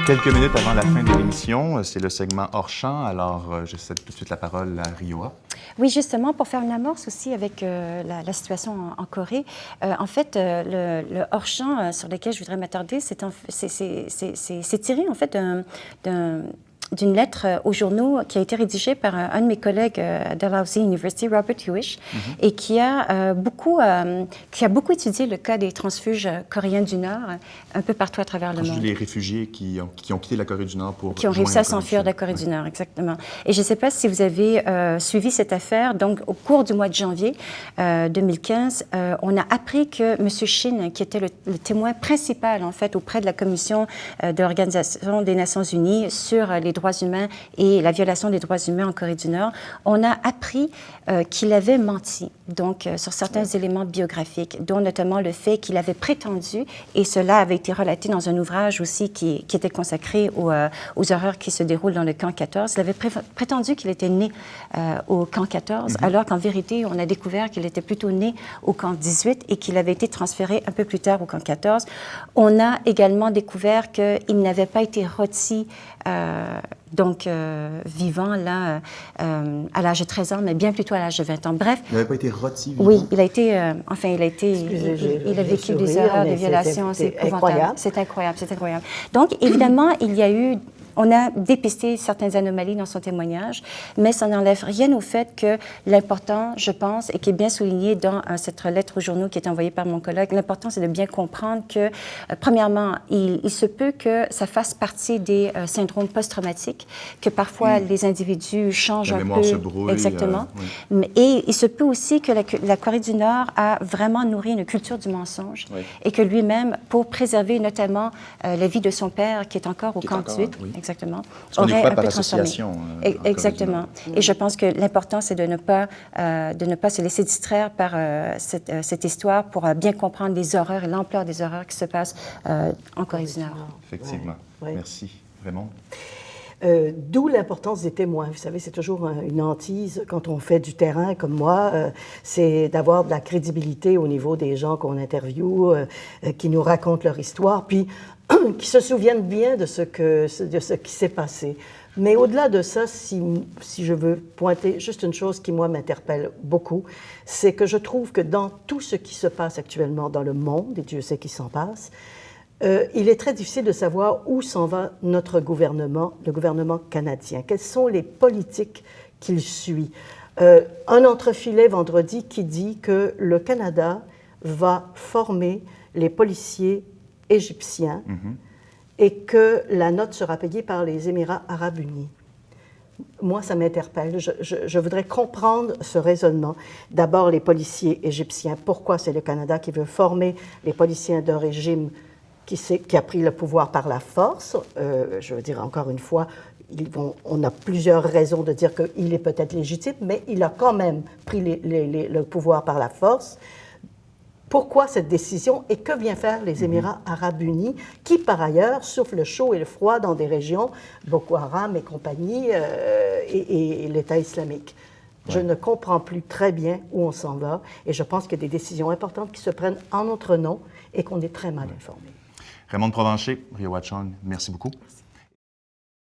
Quelques minutes avant la fin de l'émission, c'est le segment hors champ. Alors, je cède tout de suite la parole à Rioa. Oui, justement, pour faire une amorce aussi avec la situation en Corée. En fait, le hors-champ sur lequel je voudrais m'attarder, c'est tiré en fait d'une lettre aux journaux qui a été rédigée par un de mes collègues à Dalhousie University, Robert Hewish, et qui a beaucoup étudié le cas des transfuges coréens du Nord un peu partout à travers le monde. Les réfugiés qui ont quitté la Corée du Nord pour qui ont réussi à s'enfuir de la Corée du Nord, exactement. Et je ne sais pas si vous avez suivi cette affaire. Donc, au cours du mois de janvier 2015, on a appris que M. Shin, qui était le témoin principal, en fait, auprès de la Commission de l'Organisation des Nations Unies sur les droits humains et la violation des droits humains en Corée du Nord, on a appris qu'il avait menti, donc, sur certains éléments biographiques, dont notamment le fait qu'il avait prétendu, et cela avait été relaté dans un ouvrage aussi qui était consacré aux horreurs qui se déroulent dans le camp 14. Il avait prétendu qu'il était né au camp 14, alors qu'en vérité, on a découvert qu'il était plutôt né au camp 18 et qu'il avait été transféré un peu plus tard au camp 14. On a également découvert qu'il n'avait pas été rôti vivant, là, à l'âge de 13 ans, mais bien plutôt à l'âge de 20 ans. Bref. Il n'avait pas été rôti vivant? Oui, il a été, il a vécu des horreurs, des violations, c'est épouvantable. C'est incroyable, c'est incroyable. Donc, évidemment, on a dépisté certaines anomalies dans son témoignage, mais ça n'enlève rien au fait que l'important, je pense, et qui est bien souligné dans cette lettre au journaux qui est envoyée par mon collègue, l'important, c'est de bien comprendre que, premièrement, il se peut que ça fasse partie des syndromes post-traumatiques, que parfois les individus changent un peu. La mémoire se brouille. Exactement. Oui. Et il se peut aussi que la Corée du Nord a vraiment nourri une culture du mensonge et que lui-même, pour préserver notamment la vie de son père, qui est encore au camp 18, exactement. Parce qu'on découvre par association. Exactement. Et je pense que l'important, c'est de ne pas se laisser distraire par cette histoire pour bien comprendre les horreurs et l'ampleur des horreurs qui se passent en Corée du Nord. Effectivement. Merci. Vraiment. D'où l'importance des témoins. Vous savez, c'est toujours une hantise quand on fait du terrain comme moi, c'est d'avoir de la crédibilité au niveau des gens qu'on interviewe, qui nous racontent leur histoire, puis qui se souviennent bien de ce qui s'est passé. Mais au-delà de ça, si je veux pointer juste une chose qui, moi, m'interpelle beaucoup, c'est que je trouve que dans tout ce qui se passe actuellement dans le monde, et Dieu sait qu'il s'en passe, il est très difficile de savoir où s'en va notre gouvernement, le gouvernement canadien. Quelles sont les politiques qu'il suit? Un entrefilet vendredi qui dit que le Canada va former les policiers égyptiens et que la note sera payée par les Émirats arabes unis. Moi, ça m'interpelle. Je voudrais comprendre ce raisonnement. D'abord, les policiers égyptiens. Pourquoi c'est le Canada qui veut former les policiers d'un régime qui a pris le pouvoir par la force? Je veux dire, encore une fois, on a plusieurs raisons de dire qu'il est peut-être légitime, mais il a quand même pris le pouvoir par la force. Pourquoi cette décision et que viennent faire les Émirats arabes unis, qui par ailleurs soufflent le chaud et le froid dans des régions, Boko Haram et compagnie, et l'État islamique? Je ne comprends plus très bien où on s'en va et je pense qu'il y a des décisions importantes qui se prennent en notre nom et qu'on est très mal informé. Raymond Provencher, Rioa Chung, merci beaucoup. Merci.